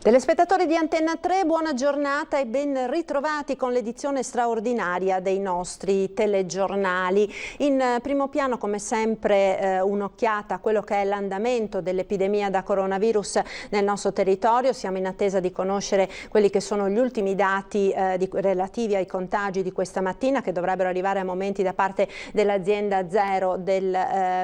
Telespettatori di Antenna 3, buona giornata e ben ritrovati con l'edizione straordinaria dei nostri telegiornali. In primo piano, come sempre, un'occhiata a quello che è l'andamento dell'epidemia da coronavirus nel nostro territorio. Siamo in attesa di conoscere quelli che sono gli ultimi dati relativi ai contagi di questa mattina, che dovrebbero arrivare a momenti da parte dell'azienda Zero del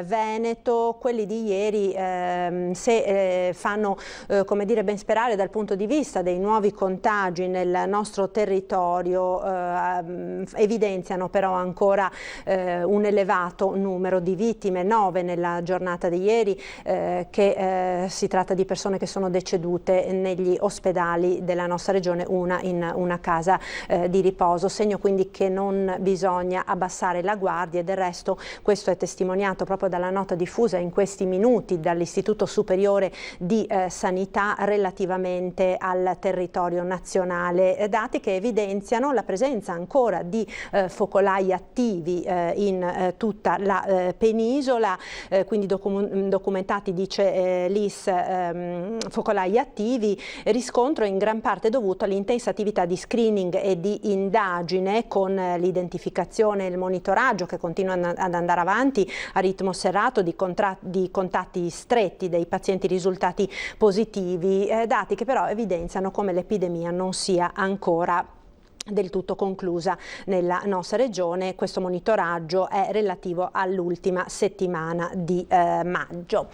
Veneto. Quelli di ieri, se fanno come dire, ben sperare dal punto di vista dei nuovi contagi nel nostro territorio, evidenziano però ancora un elevato numero di vittime, 9 nella giornata di ieri, che si tratta di persone che sono decedute negli ospedali della nostra regione, una in una casa di riposo, segno quindi che non bisogna abbassare la guardia. E del resto questo è testimoniato proprio dalla nota diffusa in questi minuti dall'Istituto Superiore di Sanità relativamente al territorio nazionale, dati che evidenziano la presenza ancora di focolai attivi in tutta la penisola, quindi documentati, dice l'IS, focolai attivi, riscontro in gran parte dovuto all'intensa attività di screening e di indagine, con l'identificazione e il monitoraggio che continuano ad andare avanti a ritmo serrato di contatti stretti dei pazienti risultati positivi, dati che però evidenziano come l'epidemia non sia ancora del tutto conclusa nella nostra regione. Questo monitoraggio è relativo all'ultima settimana di maggio.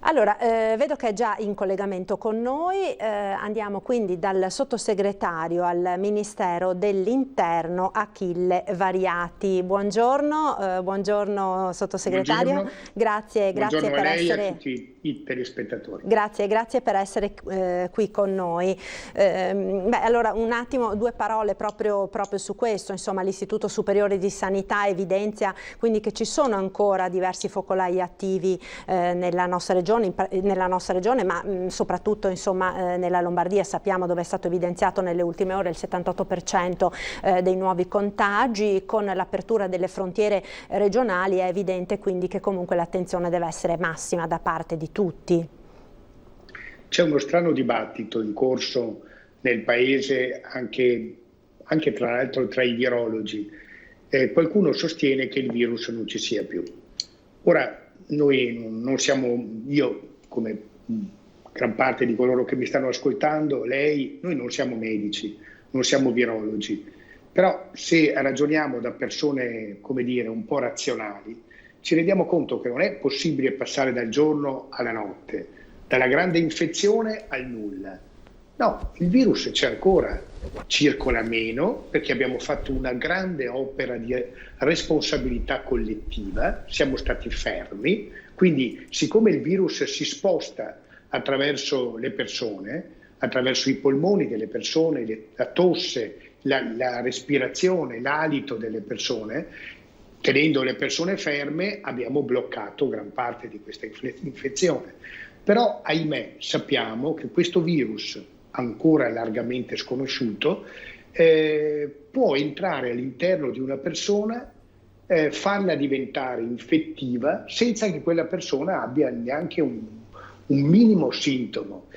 Allora, vedo che è già in collegamento con noi, andiamo quindi dal sottosegretario al Ministero dell'Interno Achille Variati. Buongiorno, buongiorno sottosegretario. Buongiorno. Grazie Buongiorno per a lei essere... e a tutti i telespettatori. Grazie per essere qui con noi. Allora un attimo, due parole proprio su questo. Insomma, l'Istituto Superiore di Sanità evidenzia quindi che ci sono ancora diversi focolai attivi nella nostra regione, ma soprattutto insomma nella Lombardia. Sappiamo dove è stato evidenziato nelle ultime ore il 78% dei nuovi contagi. Con l'apertura delle frontiere regionali è evidente quindi che comunque l'attenzione deve essere massima da parte di tutti. C'è uno strano dibattito in corso nel Paese, anche tra l'altro tra i virologi. Qualcuno sostiene che il virus non ci sia più. Ora, noi non siamo, io come gran parte di coloro che mi stanno ascoltando, lei, noi non siamo medici, non siamo virologi, però se ragioniamo da persone, come dire, un po' razionali, ci rendiamo conto che non è possibile passare dal giorno alla notte, dalla grande infezione al nulla. No, il virus c'è ancora, circola meno perché abbiamo fatto una grande opera di responsabilità collettiva, siamo stati fermi, quindi siccome il virus si sposta attraverso le persone, attraverso i polmoni delle persone, la tosse, la respirazione, l'alito delle persone, tenendo le persone ferme abbiamo bloccato gran parte di questa infezione. Però ahimè sappiamo che questo virus, ancora largamente sconosciuto, può entrare all'interno di una persona, farla diventare infettiva senza che quella persona abbia neanche un minimo sintomo.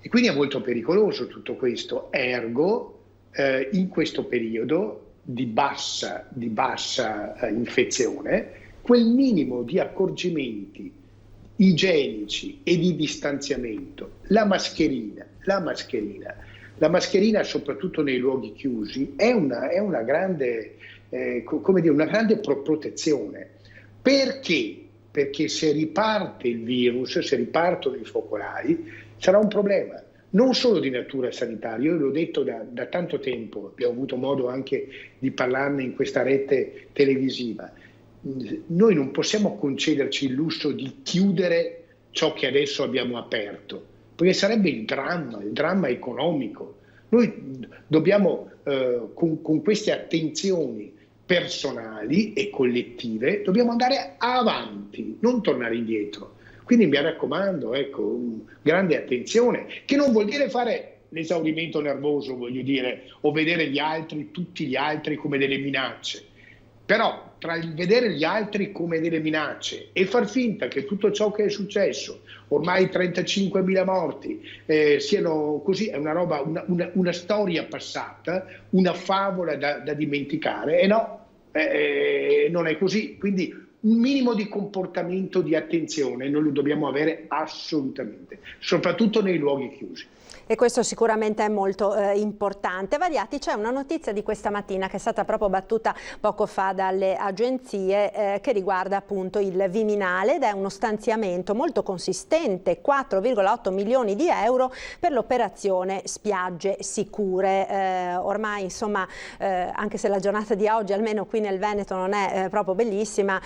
E quindi è molto pericoloso tutto questo, ergo in questo periodo di bassa infezione, quel minimo di accorgimenti igienici e di distanziamento, la mascherina soprattutto nei luoghi chiusi è una grande, una grande protezione. Perché? Perché se riparte il virus, se ripartono i focolai, sarà un problema non solo di natura sanitaria. Io l'ho detto da tanto tempo, abbiamo avuto modo anche di parlarne in questa rete televisiva. Noi non possiamo concederci il lusso di chiudere ciò che adesso abbiamo aperto, perché sarebbe il dramma economico. Noi dobbiamo, con queste attenzioni personali e collettive, dobbiamo andare avanti, non tornare indietro. Quindi mi raccomando, ecco, grande attenzione, che non vuol dire fare l'esaurimento nervoso, voglio dire, o vedere gli altri, tutti gli altri come delle minacce. Però tra il vedere gli altri come delle minacce e far finta che tutto ciò che è successo, ormai 35.000 morti, siano così, è una roba, una storia passata, una favola da dimenticare, e no, non è così. Quindi un minimo di comportamento, di attenzione noi lo dobbiamo avere assolutamente, soprattutto nei luoghi chiusi. E questo sicuramente è molto importante. Variati, c'è una notizia di questa mattina che è stata proprio battuta poco fa dalle agenzie che riguarda appunto il Viminale, ed è uno stanziamento molto consistente, 4,8 milioni di euro per l'operazione Spiagge Sicure. Ormai insomma, anche se la giornata di oggi almeno qui nel Veneto non è proprio bellissima,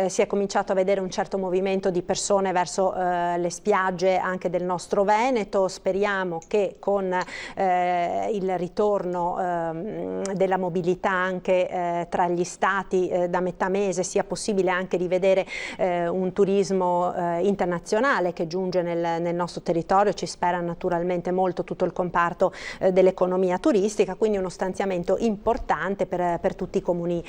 si è cominciato a vedere un certo movimento di persone verso le spiagge anche del nostro Veneto. Speriamo che con il ritorno della mobilità anche tra gli stati da metà mese sia possibile anche rivedere un turismo internazionale che giunge nel nostro territorio. Ci spera naturalmente molto tutto il comparto dell'economia turistica, quindi uno stanziamento importante per tutti i comuni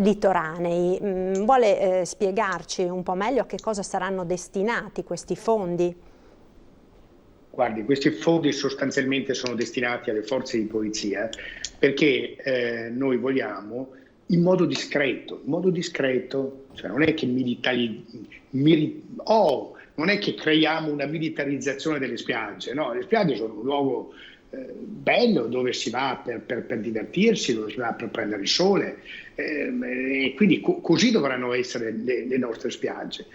litoranei. Vuole spiegarci un po' meglio a che cosa saranno destinati questi fondi? Guardi, questi fondi sostanzialmente sono destinati alle forze di polizia perché noi vogliamo in modo discreto, cioè non è che non è che creiamo una militarizzazione delle spiagge, no, le spiagge sono un luogo bello dove si va per divertirsi, dove si va per prendere il sole, e quindi così dovranno essere le nostre spiagge.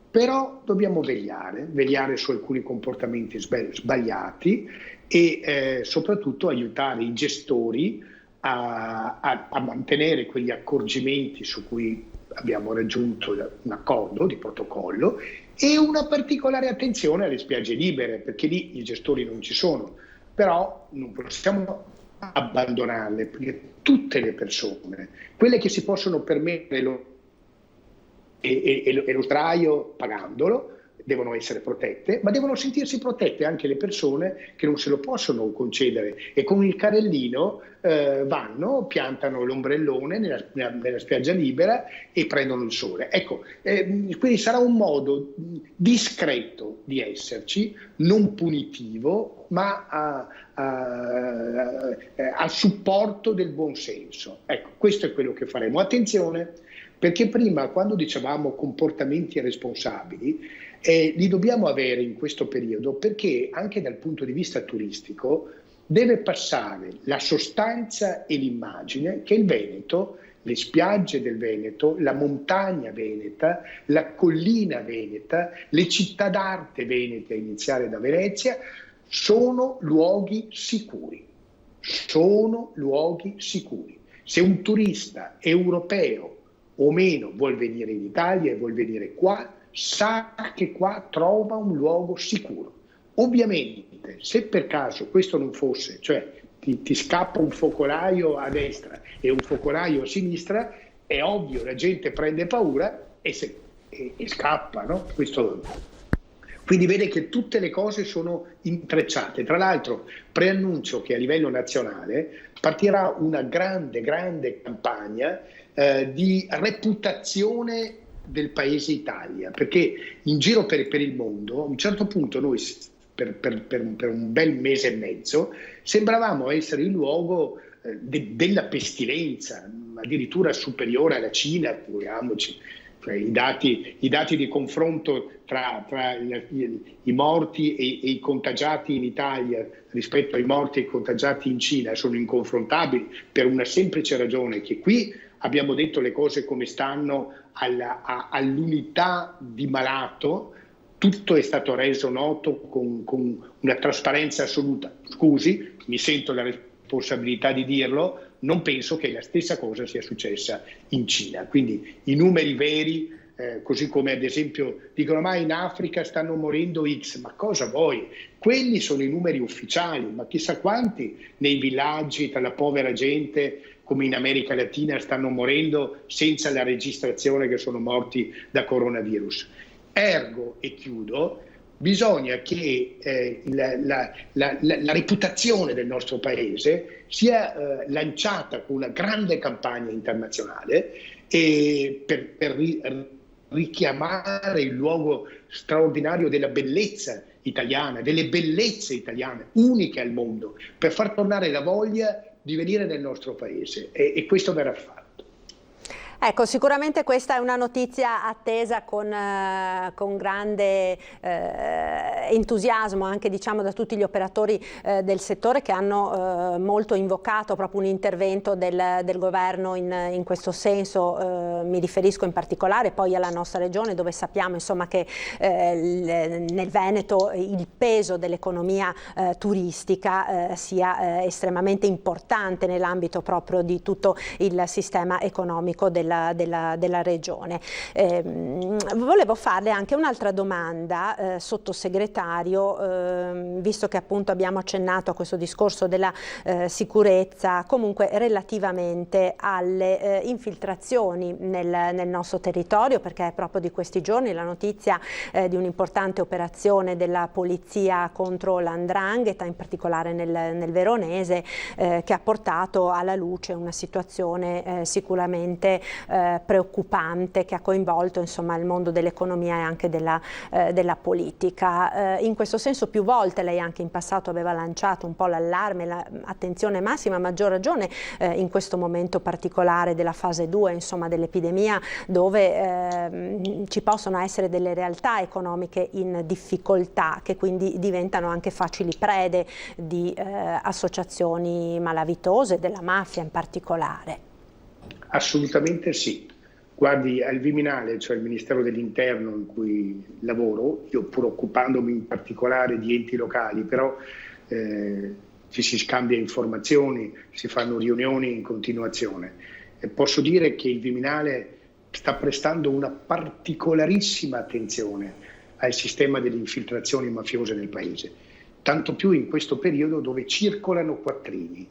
Però dobbiamo vegliare su alcuni comportamenti sbagliati e soprattutto aiutare i gestori a mantenere quegli accorgimenti su cui abbiamo raggiunto un accordo di protocollo, e una particolare attenzione alle spiagge libere, perché lì i gestori non ci sono, però non possiamo abbandonarle, perché tutte le persone, quelle che si possono permettere e lo sdraio pagandolo, devono essere protette, ma devono sentirsi protette anche le persone che non se lo possono concedere e con il carrellino piantano l'ombrellone nella spiaggia libera e prendono il sole. Ecco, quindi sarà un modo discreto di esserci, non punitivo, ma a supporto del buon senso. Ecco, questo è quello che faremo. Attenzione, perché prima, quando dicevamo comportamenti responsabili, li dobbiamo avere in questo periodo, perché anche dal punto di vista turistico deve passare la sostanza e l'immagine che il Veneto, le spiagge del Veneto, la montagna veneta, la collina veneta, le città d'arte venete, a iniziare da Venezia, sono luoghi sicuri. Sono luoghi sicuri. Se un turista europeo o meno vuol venire in Italia e vuol venire qua, sa che qua trova un luogo sicuro. Ovviamente, se per caso questo non fosse, cioè ti scappa un focolaio a destra e un focolaio a sinistra, è ovvio, la gente prende paura e scappa, no? Quindi vede che tutte le cose sono intrecciate. Tra l'altro preannuncio che a livello nazionale partirà una grande campagna di reputazione del paese Italia, perché in giro per il mondo, a un certo punto noi per un bel mese e mezzo sembravamo essere il luogo della pestilenza, addirittura superiore alla Cina, figuriamoci. Cioè, i dati di confronto tra i morti e i contagiati in Italia rispetto ai morti e ai contagiati in Cina sono inconfrontabili, per una semplice ragione, che qui abbiamo detto le cose come stanno all'unità di malato, tutto è stato reso noto con una trasparenza assoluta. Scusi, mi sento la responsabilità di dirlo, non penso che la stessa cosa sia successa in Cina. Quindi i numeri veri, così come ad esempio dicono ma in Africa stanno morendo X, ma cosa vuoi? Quelli sono i numeri ufficiali, ma chissà quanti nei villaggi tra la povera gente come in America Latina stanno morendo senza la registrazione che sono morti da coronavirus. Ergo, e chiudo, bisogna che la reputazione del nostro paese sia lanciata con una grande campagna internazionale per richiamare il luogo straordinario della bellezza italiana, delle bellezze italiane, uniche al mondo, per far tornare la voglia di venire nel nostro paese, e questo verrà fatto. Ecco, sicuramente questa è una notizia attesa con grande entusiasmo anche, diciamo, da tutti gli operatori del settore, che hanno molto invocato proprio un intervento del governo in questo senso. Mi riferisco in particolare poi alla nostra regione, dove sappiamo, insomma, che nel Veneto il peso dell'economia turistica sia estremamente importante nell'ambito proprio di tutto il sistema economico della regione. Volevo farle anche un'altra domanda, sottosegretario, visto che appunto abbiamo accennato a questo discorso della sicurezza, comunque relativamente alle infiltrazioni nel nostro territorio, perché è proprio di questi giorni la notizia di un'importante operazione della polizia contro l''ndrangheta, in particolare nel Veronese, che ha portato alla luce una situazione sicuramente preoccupante, che ha coinvolto, insomma, il mondo dell'economia e anche della politica. In questo senso più volte lei anche in passato aveva lanciato un po' l'allarme, l'attenzione massima, a maggior ragione in questo momento particolare della fase 2, insomma, dell'epidemia, dove ci possono essere delle realtà economiche in difficoltà, che quindi diventano anche facili prede di associazioni malavitose, della mafia in particolare. Assolutamente sì. Guardi, al Viminale, cioè il Ministero dell'Interno in cui lavoro, io pur occupandomi in particolare di enti locali, però ci si scambia informazioni, si fanno riunioni in continuazione. E posso dire che il Viminale sta prestando una particolarissima attenzione al sistema delle infiltrazioni mafiose nel paese, tanto più in questo periodo dove circolano quattrini.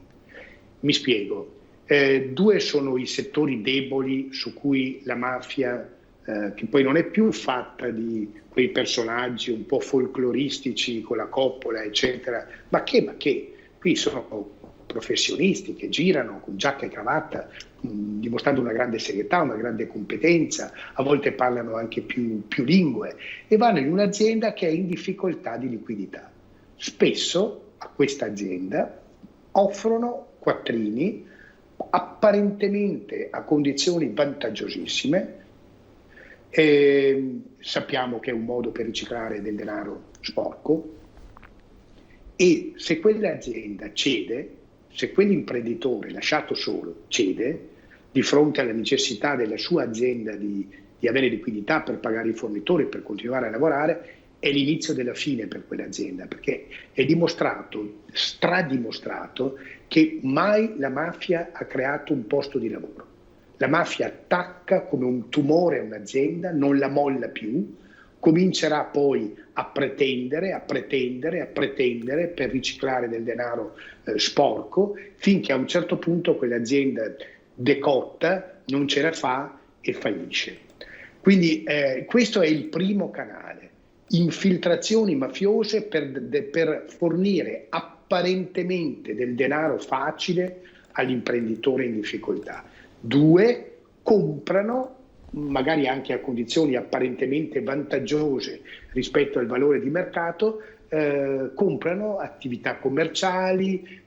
Mi spiego. Due sono i settori deboli su cui la mafia, che poi non è più fatta di quei personaggi un po' folcloristici con la coppola, eccetera, ma che qui sono professionisti che girano con giacca e cravatta, dimostrando una grande serietà, una grande competenza, a volte parlano anche più lingue, e vanno in un'azienda che è in difficoltà di liquidità. Spesso a questa azienda offrono quattrini apparentemente a condizioni vantaggiosissime. Sappiamo che è un modo per riciclare del denaro sporco, e se quell'azienda cede, se quell'imprenditore lasciato solo cede di fronte alla necessità della sua azienda di avere liquidità per pagare i fornitori, per continuare a lavorare, è l'inizio della fine per quell'azienda, perché è dimostrato, stradimostrato, che mai la mafia ha creato un posto di lavoro. La mafia attacca come un tumore a un'azienda, non la molla più, comincerà poi a pretendere per riciclare del denaro sporco, finché a un certo punto quell'azienda decotta, non ce la fa e fallisce. Quindi questo è il primo canale. Infiltrazioni mafiose per fornire apparentemente del denaro facile all'imprenditore in difficoltà. Due, comprano, magari anche a condizioni apparentemente vantaggiose rispetto al valore di mercato, comprano attività commerciali,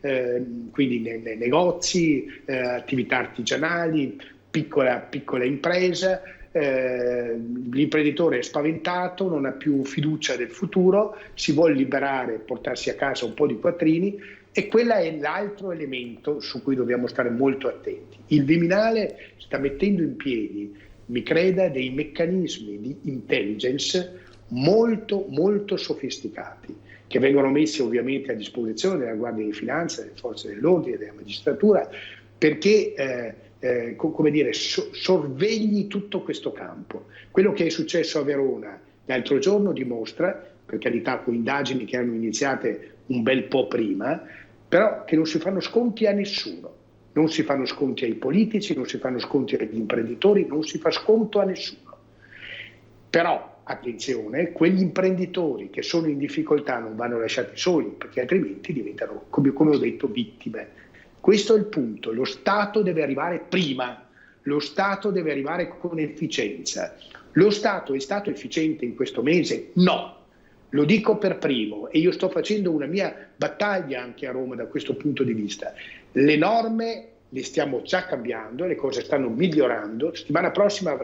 quindi nei negozi, attività artigianali, piccola impresa. L'imprenditore è spaventato, non ha più fiducia del futuro, si vuole liberare, portarsi a casa un po' di quattrini, e quello è l'altro elemento su cui dobbiamo stare molto attenti. Il Viminale sta mettendo in piedi, mi creda, dei meccanismi di intelligence molto molto sofisticati, che vengono messi ovviamente a disposizione della Guardia di Finanza, delle forze dell'ordine, della magistratura, perché sorvegli tutto questo campo. Quello che è successo a Verona l'altro giorno dimostra, per carità con indagini che erano iniziate un bel po' prima, però che non si fanno sconti a nessuno, non si fanno sconti ai politici, non si fanno sconti agli imprenditori, non si fa sconto a nessuno. Però attenzione, quegli imprenditori che sono in difficoltà non vanno lasciati soli, perché altrimenti diventano, come ho detto, vittime. Questo è il punto. Lo Stato deve arrivare prima, lo Stato deve arrivare con efficienza. Lo Stato è stato efficiente in questo mese? No. Lo dico per primo e io sto facendo una mia battaglia anche a Roma da questo punto di vista. Le norme le stiamo già cambiando, le cose stanno migliorando. Settimana prossima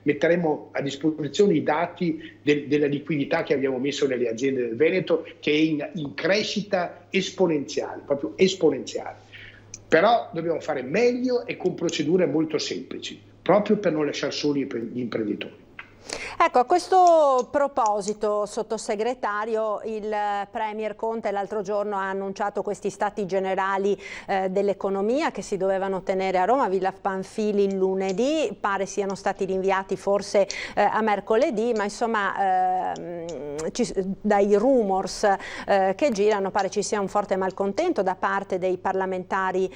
metteremo a disposizione i dati della liquidità che abbiamo messo nelle aziende del Veneto, che è in crescita esponenziale, proprio esponenziale. Però dobbiamo fare meglio e con procedure molto semplici, proprio per non lasciare soli gli imprenditori. Ecco, a questo proposito, sottosegretario, il Premier Conte l'altro giorno ha annunciato questi stati generali dell'economia che si dovevano tenere a Roma, a Villa Pamphili lunedì, pare siano stati rinviati forse a mercoledì, ma insomma dai rumors che girano pare ci sia un forte malcontento da parte dei parlamentari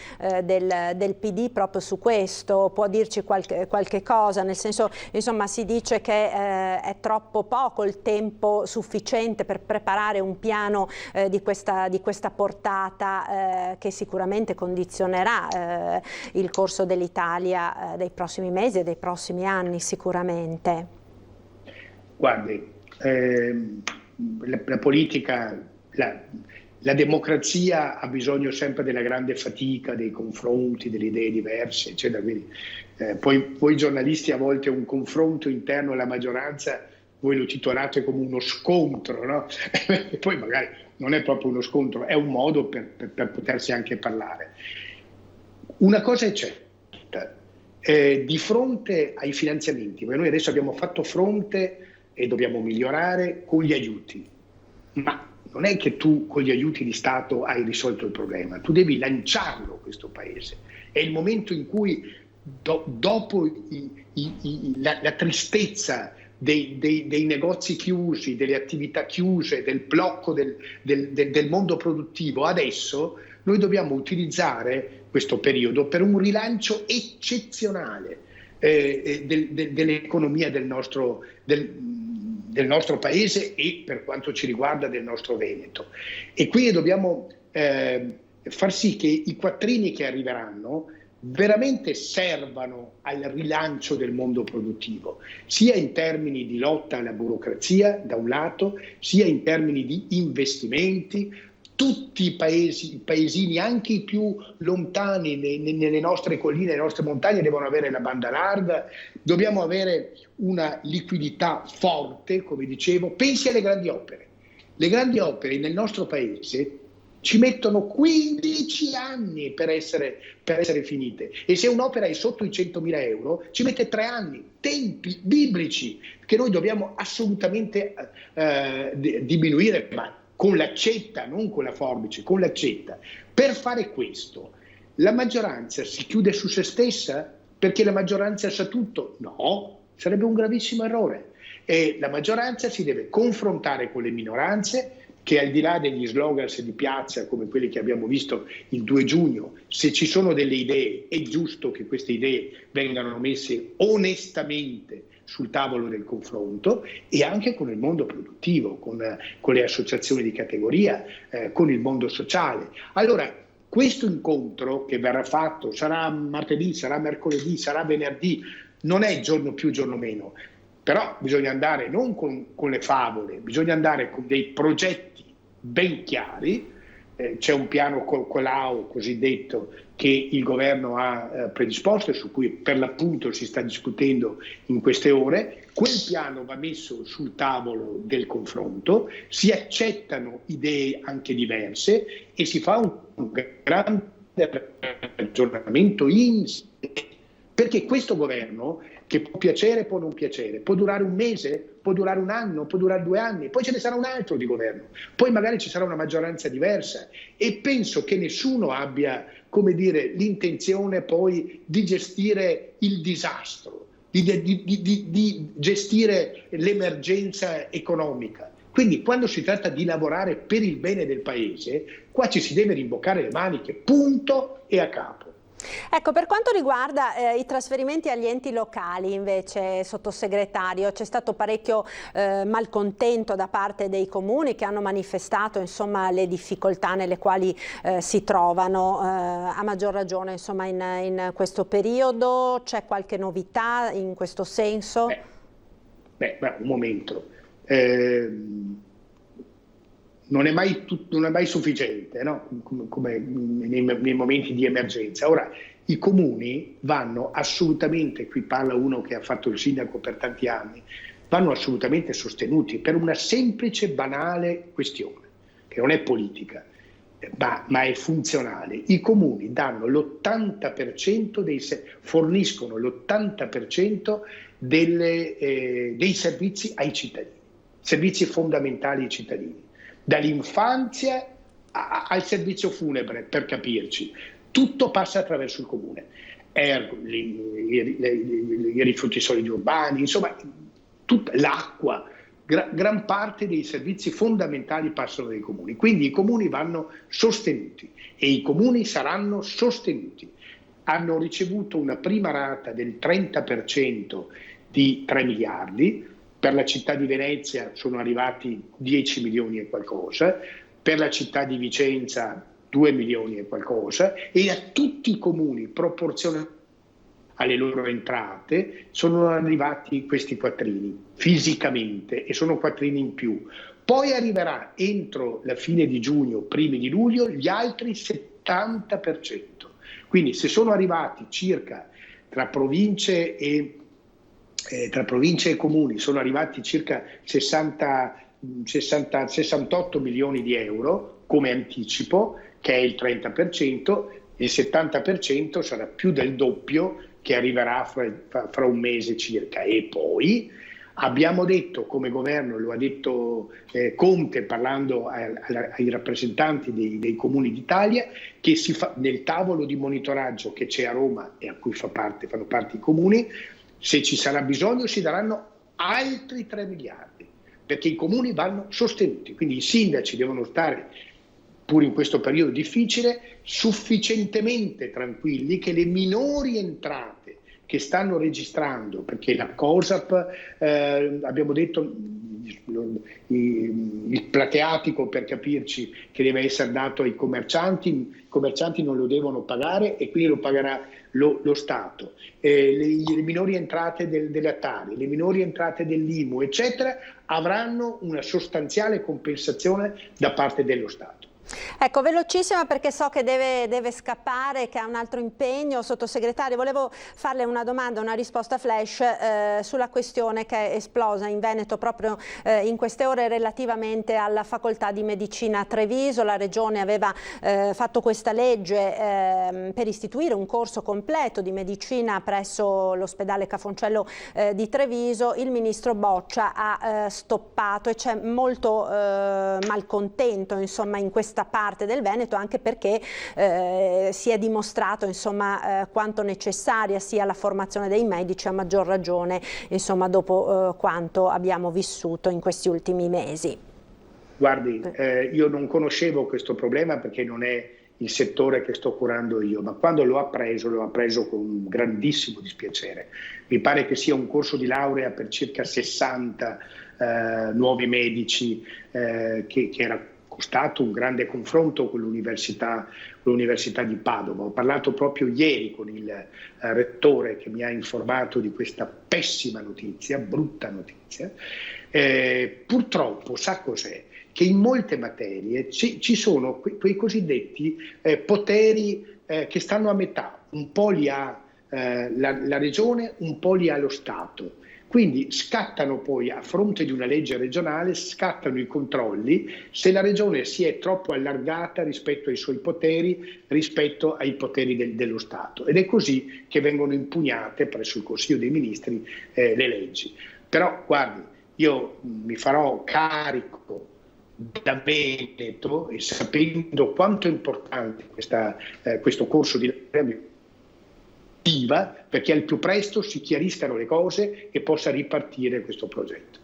del PD proprio su questo. Può dirci qualche cosa? Nel senso, insomma, si dice che è troppo poco il tempo sufficiente per preparare un piano di questa portata che sicuramente condizionerà il corso dell'Italia dei prossimi mesi e dei prossimi anni sicuramente. Guardi, la politica, la democrazia ha bisogno sempre della grande fatica, dei confronti, delle idee diverse, eccetera. Quindi, poi voi giornalisti a volte un confronto interno alla maggioranza voi lo titolate come uno scontro, no? E poi magari non è proprio uno scontro, è un modo per potersi anche parlare. Una cosa è certa, di fronte ai finanziamenti, noi adesso abbiamo fatto fronte e dobbiamo migliorare con gli aiuti, ma non è che tu con gli aiuti di Stato hai risolto il problema, tu devi lanciarlo questo paese. È il momento in cui dopo la tristezza dei negozi chiusi, delle attività chiuse, del blocco del mondo produttivo, adesso noi dobbiamo utilizzare questo periodo per un rilancio eccezionale dell'economia del nostro paese e per quanto ci riguarda del nostro Veneto. E quindi dobbiamo far sì che i quattrini che arriveranno veramente servano al rilancio del mondo produttivo, sia in termini di lotta alla burocrazia da un lato, sia in termini di investimenti. Tutti i paesini, anche i più lontani nelle nostre colline, nelle nostre montagne, devono avere la banda larga, dobbiamo avere una liquidità forte, come dicevo. Pensi alle grandi opere. Le grandi opere nel nostro paese ci mettono 15 anni per essere finite, e se un'opera è sotto i 100.000 euro ci mette 3 anni, tempi biblici che noi dobbiamo assolutamente diminuire, ma con l'accetta, non con la forbice, con l'accetta. Per fare questo, la maggioranza si chiude su se stessa perché la maggioranza sa tutto? No, sarebbe un gravissimo errore. E la maggioranza si deve confrontare con le minoranze, che al di là degli slogans di piazza come quelli che abbiamo visto il 2 giugno, se ci sono delle idee è giusto che queste idee vengano messe onestamente sul tavolo del confronto, e anche con il mondo produttivo, con le associazioni di categoria, con il mondo sociale. Allora, questo incontro che verrà fatto sarà martedì, sarà mercoledì, sarà venerdì, non è giorno più, giorno meno. Però bisogna andare non con le favole, bisogna andare con dei progetti ben chiari. C'è un piano Colau cosiddetto che il governo ha predisposto e su cui per l'appunto si sta discutendo in queste ore. Quel piano va messo sul tavolo del confronto, si accettano idee anche diverse e si fa un grande aggiornamento perché questo governo, che può piacere, può non piacere, può durare un mese, può durare un anno, può durare 2 anni, poi ce ne sarà un altro di governo, poi magari ci sarà una maggioranza diversa, e penso che nessuno abbia, come dire, l'intenzione poi di gestire il disastro, di gestire l'emergenza economica. Quindi quando si tratta di lavorare per il bene del paese, qua ci si deve rimboccare le maniche, punto e a capo. Ecco, per quanto riguarda i trasferimenti agli enti locali, invece, sottosegretario, c'è stato parecchio malcontento da parte dei comuni che hanno manifestato, insomma, le difficoltà nelle quali si trovano, a maggior ragione, insomma, in questo periodo. C'è qualche novità in questo senso? Un momento. Non è mai sufficiente, no? Come nei momenti di emergenza. Ora, i comuni vanno assolutamente, qui parla uno che ha fatto il sindaco per tanti anni, vanno assolutamente sostenuti per una semplice, banale questione, che non è politica, ma è funzionale. I comuni danno l'80% forniscono l'80% dei servizi ai cittadini, servizi fondamentali ai cittadini. Dall'infanzia al servizio funebre, per capirci, tutto passa attraverso il comune. I rifiuti solidi urbani, insomma, l'acqua, gran parte dei servizi fondamentali passano dai comuni. Quindi i comuni vanno sostenuti e i comuni saranno sostenuti. Hanno ricevuto una prima rata del 30% di 3 miliardi. Per la città di Venezia sono arrivati 10 milioni e qualcosa, per la città di Vicenza 2 milioni e qualcosa, e a tutti i comuni, proporzionalmente alle loro entrate, sono arrivati questi quattrini fisicamente, e sono quattrini in più. Poi arriverà entro la fine di giugno, primi di luglio, gli altri 70%. Quindi se sono arrivati circa tra province e comuni sono arrivati circa 68 milioni di euro come anticipo, che è il 30%, il 70% sarà più del doppio, che arriverà fra un mese circa. E poi abbiamo detto, come governo, lo ha detto Conte parlando ai rappresentanti dei comuni d'Italia, che si fa nel tavolo di monitoraggio che c'è a Roma e a cui fanno parte i comuni. Se ci sarà bisogno si daranno altri 3 miliardi, perché i comuni vanno sostenuti. Quindi i sindaci devono stare, pur in questo periodo difficile, sufficientemente tranquilli che le minori entrate che stanno registrando, perché la COSAP, abbiamo detto, il plateatico, per capirci, che deve essere dato ai commercianti, i commercianti non lo devono pagare e quindi lo pagherà lo Stato. Le minori entrate delle Tari, le minori entrate dell'IMU, eccetera, avranno una sostanziale compensazione da parte dello Stato. Ecco, velocissima perché so che deve scappare, che ha un altro impegno. Sottosegretario, volevo farle una domanda, una risposta flash sulla questione che è esplosa in Veneto proprio in queste ore relativamente alla facoltà di medicina a Treviso. La Regione aveva fatto questa legge per istituire un corso completo di medicina presso l'ospedale Cafoncello di Treviso. Il ministro Boccia ha stoppato e c'è molto malcontento, insomma, in questa parte del Veneto, anche perché si è dimostrato, insomma, quanto necessaria sia la formazione dei medici, a maggior ragione, insomma, dopo quanto abbiamo vissuto in questi ultimi mesi. Guardi, io non conoscevo questo problema perché non è il settore che sto curando io, ma quando l'ho appreso con un grandissimo dispiacere. Mi pare che sia un corso di laurea per circa 60 nuovi medici che era costato un grande confronto con l'Università di Padova. Ho parlato proprio ieri con il rettore che mi ha informato di questa pessima notizia, brutta notizia. Purtroppo sa cos'è? Che in molte materie ci sono quei cosiddetti poteri che stanno a metà, un po' li ha la Regione, un po' li ha lo Stato. Quindi scattano poi, a fronte di una legge regionale, scattano i controlli se la Regione si è troppo allargata rispetto ai suoi poteri, rispetto ai poteri dello Stato. Ed è così che vengono impugnate presso il Consiglio dei Ministri le leggi. Però, guardi, io mi farò carico da Veneto, e sapendo quanto è importante questo corso di laurea, perché al più presto si chiariscano le cose e possa ripartire questo progetto.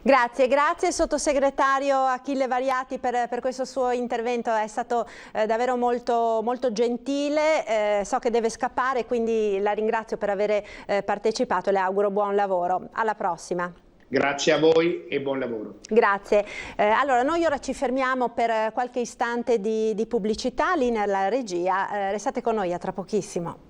Grazie sottosegretario Achille Variati per questo suo intervento, è stato davvero molto gentile, so che deve scappare, quindi la ringrazio per aver partecipato, le auguro buon lavoro, alla prossima. Grazie a voi e buon lavoro. Grazie. Allora, noi ora ci fermiamo per qualche istante di pubblicità lì nella regia, restate con noi a tra pochissimo.